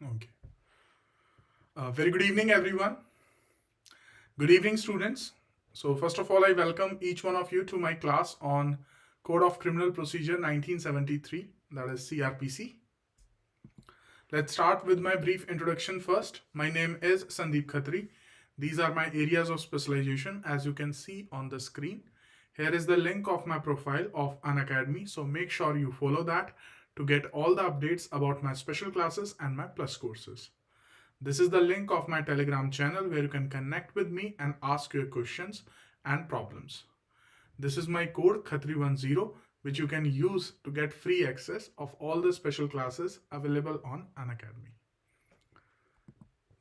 Okay. Very good evening, everyone. Good evening, students. So, first of all, I welcome each one of you to my class on Code of Criminal Procedure 1973, that is CrPC. Let's start with my brief introduction first. My name is Sandeep Khatri. These are my areas of specialization, as you can see on the screen. Here is the link of my profile of Unacademy, so make sure you follow that to get all the updates about my special classes and my plus courses. This is the link of my Telegram channel where you can connect with me and ask your questions and problems. This is my code Khatri10, which you can use to get free access of all the special classes available on Unacademy.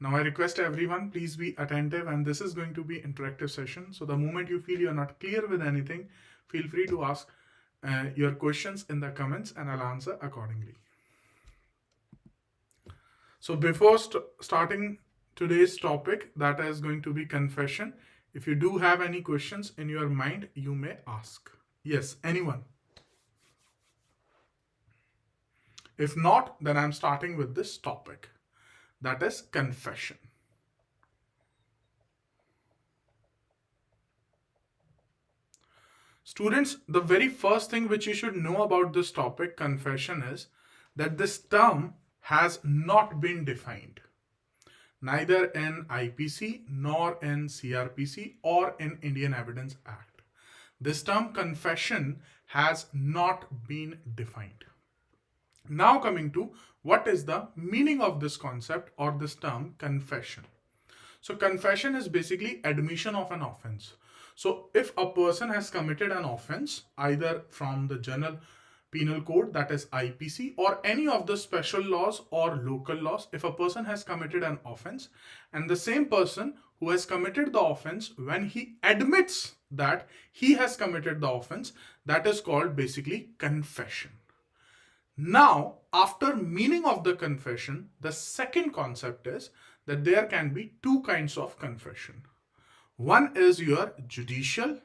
Now I request everyone, please be attentive, and this is going to be interactive session. So the moment you feel you're not clear with anything, feel free to ask your questions in the comments and I'll answer accordingly. So before starting today's topic, that is going to be confession, if you do have any questions in your mind, you may ask. Yes, anyone? If not, then I'm starting with this topic, that is confession. Students, the very first thing which you should know about this topic, confession, is that this term has not been defined, neither in IPC nor in CrPC or in Indian Evidence Act. This term confession has not been defined. Now coming to what is the meaning of this concept or this term confession. So confession is basically admission of an offense. So if a person has committed an offense either from the general penal code, that is IPC, or any of the special laws or local laws, if a person has committed an offense and the same person who has committed the offense, when he admits that he has committed the offense, that is called basically confession. Now, after meaning of the confession, the second concept is that there can be two kinds of confession. One is your judicial,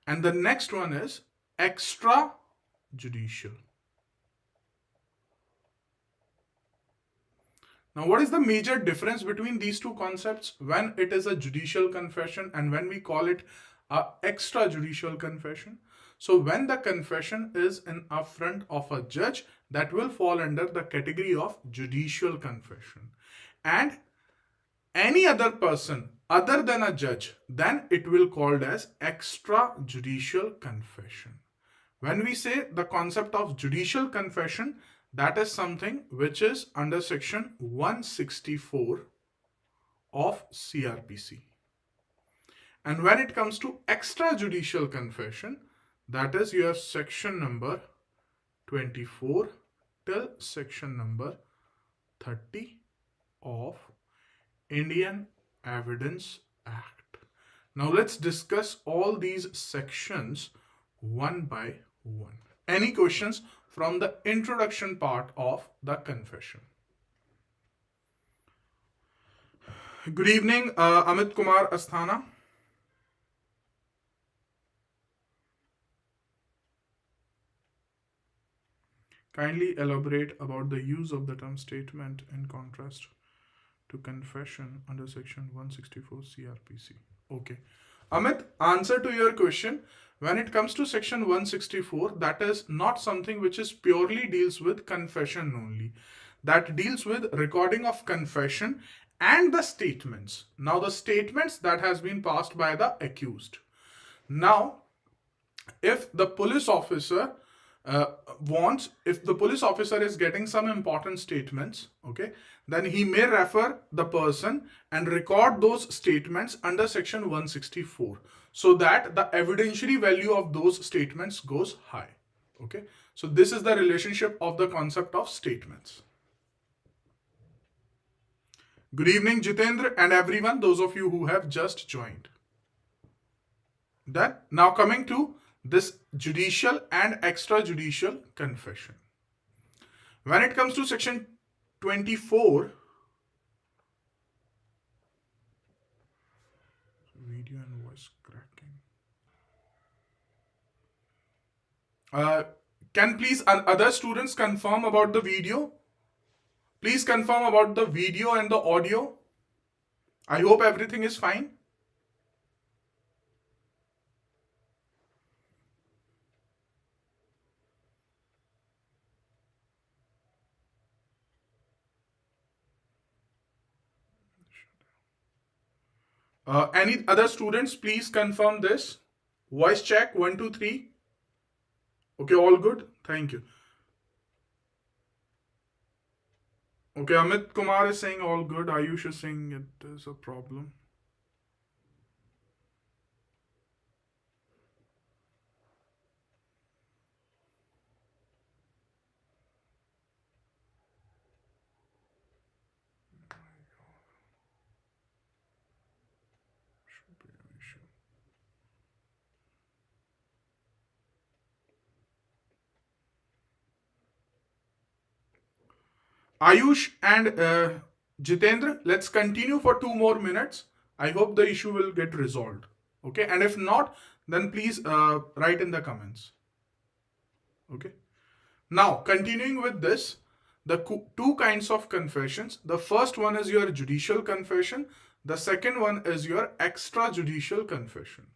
and the next one is extrajudicial. Now, what is the major difference between these two concepts when it is a judicial confession and when we call it a extrajudicial confession? So when the confession is in a front of a judge, that will fall under the category of judicial confession. And any other person other than a judge, then it will called as extrajudicial confession. When we say the concept of judicial confession, that is something which is under section 164 of CrPC. And when it comes to extrajudicial confession, that is your section number 24 till section number 30 of Indian Evidence Act. Now let's discuss all these sections one by one. Any questions from the introduction part of the confession? Good evening, Amit Kumar Asthana. Kindly elaborate about the use of the term statement in contrast to confession under section 164 CrPC. Okay. Amit, answer to your question. When it comes to section 164, that is not something which is purely deals with confession only. That deals with recording of confession and the statements. Now the statements that has been passed by the accused. Now, if the police officer if the police officer is getting some important statements, okay, then he may refer the person and record those statements under section 164 so that the evidentiary value of those statements goes high. Okay, so this is the relationship of the concept of statements. Good evening, Jitendra, and everyone, those of you who have just joined. Done. Now coming to this judicial and extrajudicial confession. When it comes to section 24, video and voice cracking. Can please other students confirm about the video? Please confirm about the video and the audio. I hope everything is fine. Any other students, please confirm this. Voice check 1 2 3. Okay, all good. Thank you. Okay, Amit Kumar is saying all good. Ayush is saying it is a problem. Should be an issue. Ayush and Jitendra, let's continue for 2 more minutes. I hope the issue will get resolved. Okay, and if not, then please write in the comments. Okay. Now, continuing with this, the two kinds of confessions. The first one is your judicial confession. The second one is your extrajudicial confession.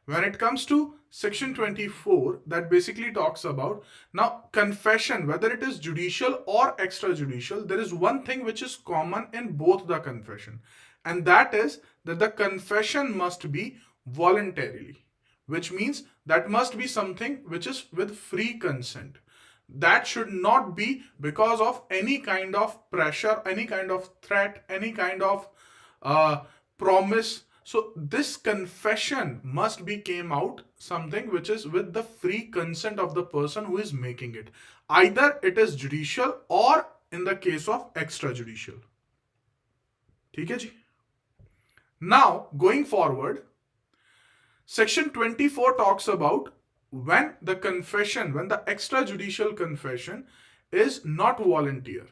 When it comes to section 24, that basically talks about now confession, whether it is judicial or extrajudicial, there is one thing which is common in both the confession, and that is that the confession must be voluntarily, which means that must be something which is with free consent. That should not be because of any kind of pressure, any kind of threat, any kind of uh, promise. So this confession must be came out something which is with the free consent of the person who is making it. Either it is judicial or in the case of extrajudicial. ठीक है जी. Now going forward, section 24 talks about when the confession, when the extrajudicial confession is not volunteer.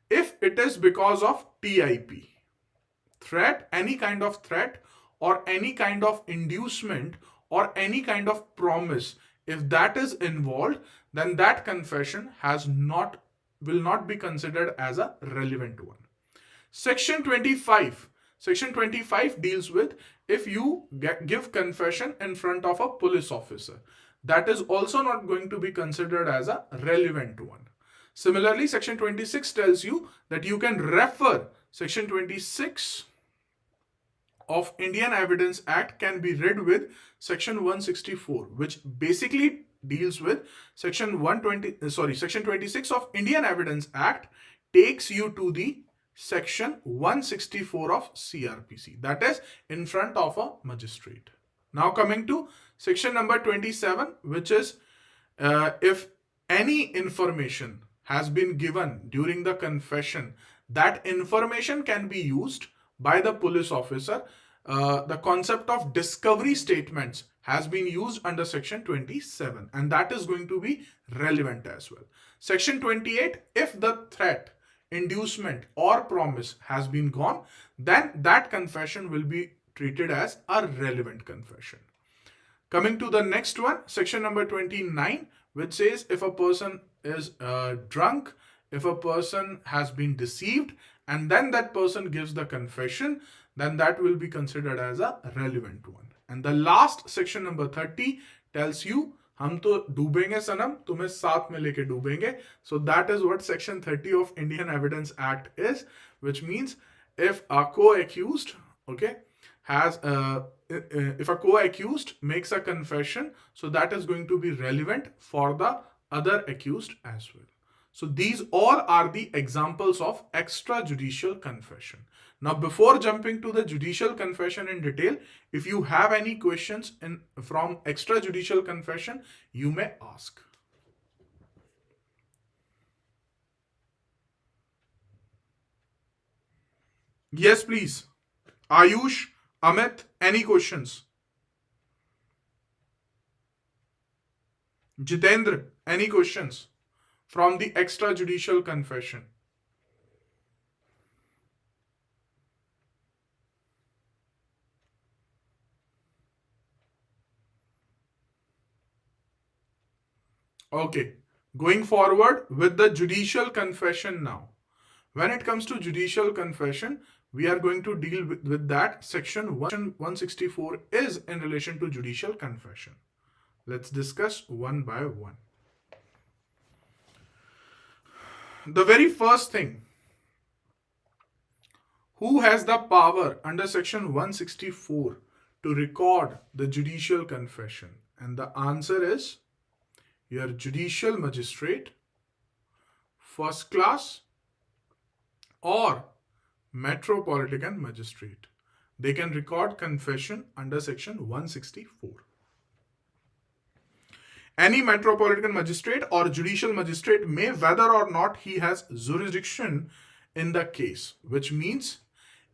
If it is because of TIP, threat, any kind of threat, or any kind of inducement, or any kind of promise, if that is involved, then that confession has not will not be considered as a relevant one. Section 25. Section 25 deals with if you give confession in front of a police officer. That is also not going to be considered as a relevant one. Similarly, section 26 tells you that you can refer section 26 of Indian Evidence Act can be read with section 164, which basically deals with section 26 of Indian Evidence Act takes you to the section 164 of CrPC, that is in front of a magistrate. Now coming to section number 27, which is if any information has been given during the confession, that information can be used by the police officer. The concept of discovery statements has been used under section 27, and that is going to be relevant as well. Section 28, if the threat, inducement, or promise has been gone, then that confession will be treated as a relevant confession. Coming to the next one, section number 29, which says if a person is drunk, if a person has been deceived, and then that person gives the confession, then that will be considered as a relevant one. And the last section number 30 tells you हम तो डूबेंगे सनम तुम्हें साथ में लेके डूबेंगे. So that is what section 30 of Indian Evidence Act is, which means if a co-accused, okay, has if a co-accused makes a confession, so that is going to be relevant for the other accused as well. So these all are the examples of extrajudicial confession. Now, before jumping to the judicial confession in detail, if you have any questions from extrajudicial confession, you may ask. Yes, please. Ayush, Amit, any questions? Jitendra, any questions from the extrajudicial confession? Okay. Going forward with the judicial confession now. When it comes to judicial confession, we are going to deal with that. Section 164 is in relation to judicial confession. Let's discuss one by one. The very first thing, who has the power under section 164 to record the judicial confession? And the answer is your judicial magistrate, first class, or metropolitan magistrate. They can record confession under section 164. Any metropolitan magistrate or judicial magistrate may, whether or not he has jurisdiction in the case, which means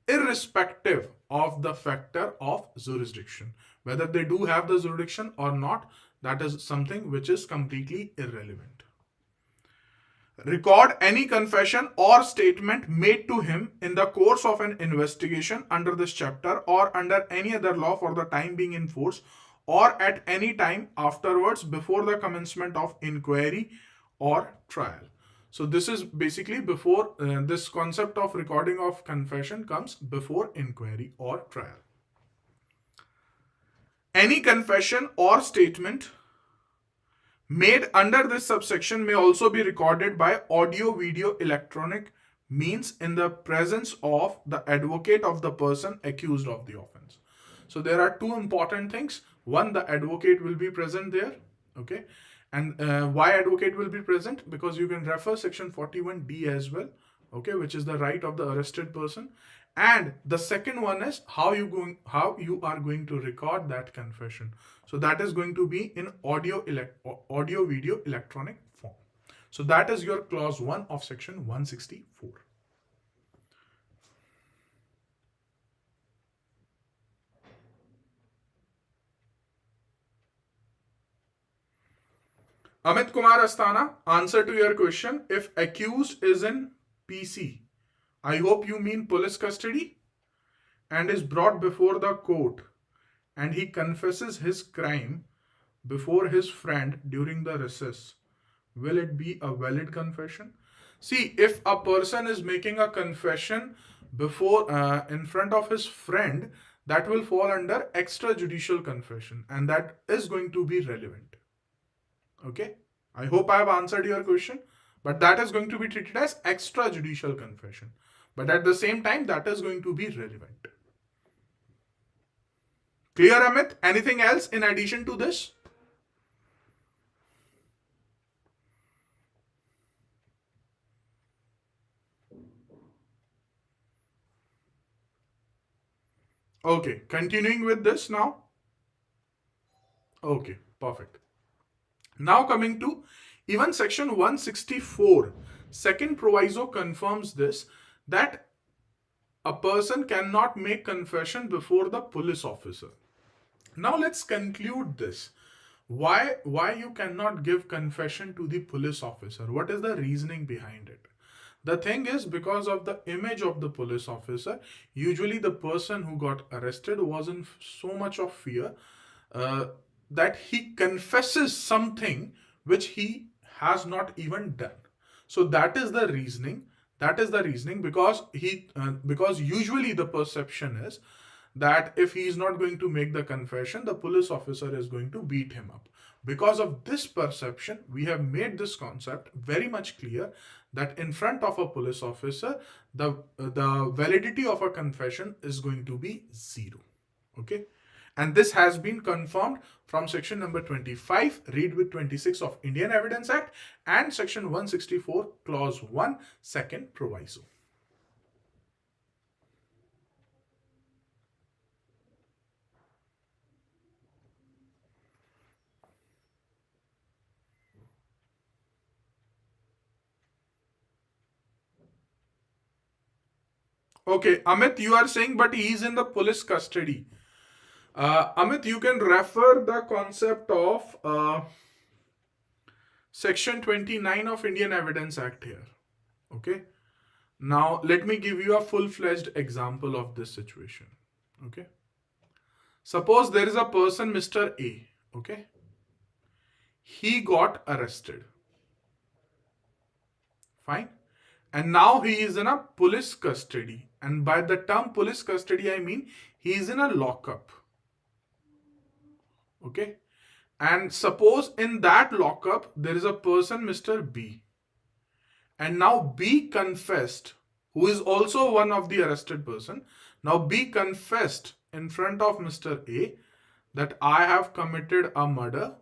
irrespective of the factor of jurisdiction, whether they do have the jurisdiction or not, that is something which is completely irrelevant. Record any confession or statement made to him in the course of an investigation under this chapter or under any other law for the time being in force, or at any time afterwards before the commencement of inquiry or trial. So this is basically before this concept of recording of confession comes before inquiry or trial. Any confession or statement made under this subsection may also be recorded by audio, video, electronic means in the presence of the advocate of the person accused of the offense. So there are two important things. One, the advocate will be present there. Okay. And why advocate will be present? Because you can refer section 41D as well. Okay, which is the right of the arrested person. And the second one is how you are going to record that confession. So that is going to be in audio, video, electronic form. So that is your clause 1 of section 164. Amit Kumar Astana, answer to your question. If accused is in PC, I hope you mean police custody, and is brought before the court, and he confesses his crime before his friend during the recess, will it be a valid confession? See, if a person is making a confession before in front of his friend, that will fall under extrajudicial confession, and that is going to be relevant. Okay, I hope I have answered your question, but that is going to be treated as extrajudicial confession, but at the same time that is going to be relevant. Clear, Amit? Anything else in addition to this? Okay, continuing with this now. Okay, perfect. Now coming to even section 164, second proviso confirms this, that a person cannot make confession before the police officer. Now let's conclude this. Why you cannot give confession to the police officer? What is the reasoning behind it? The thing is, because of the image of the police officer, usually the person who got arrested was in so much of fear that he confesses something which he has not even done. So that is the reasoning. Because usually the perception is that if he is not going to make the confession, the police officer is going to beat him up. Because of this perception, we have made this concept very much clear that in front of a police officer, the validity of a confession is going to be 0. Okay. And this has been confirmed from section number 25, read with 26 of Indian Evidence Act, and section 164, clause 1, second proviso. Okay, Amit, you are saying, but he is in the police custody. Amit, you can refer the concept of section 29 of Indian Evidence Act here. Okay. Now, let me give you a full-fledged example of this situation. Okay. Suppose there is a person, Mr. A. Okay. He got arrested. Fine. And now he is in a police custody. And by the term police custody, I mean he is in a lockup. Okay. And suppose in that lockup, there is a person, Mr. B. And now B confessed, who is also one of the arrested person. Now B confessed in front of Mr. A that I have committed a murder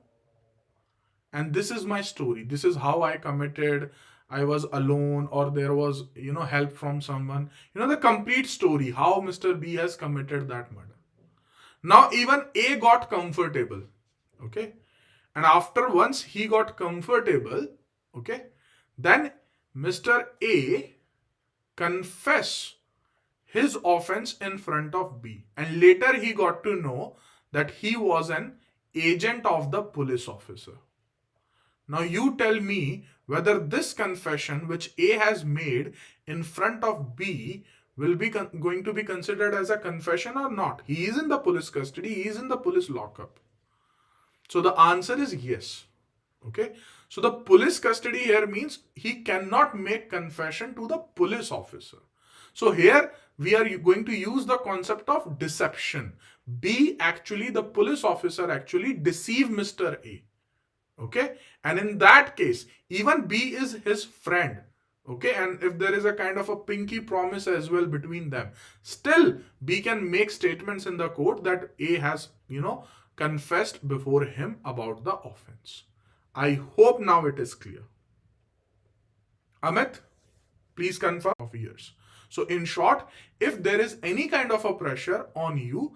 and this is my story. This is how I committed. I was alone or there was, help from someone. The complete story, how Mr. B has committed that murder. Now even A got comfortable. Okay. And after once he got comfortable, okay, then Mr. A confess his offense in front of B. And later he got to know that he was an agent of the police officer. Now you tell me whether this confession which A has made in front of B will be going to be considered as a confession or not. He is in the police custody, he is in the police lockup. So the answer is yes. Okay. So the police custody here means he cannot make confession to the police officer. So here we are going to use the concept of deception. The police officer actually deceived Mr. A. Okay. And in that case, even B is his friend. Okay. And if there is a kind of a pinky promise as well between them, still B can make statements in the court that A has, confessed before him about the offense. I hope now it is clear. Amit, please confirm of years. So in short, if there is any kind of a pressure on you,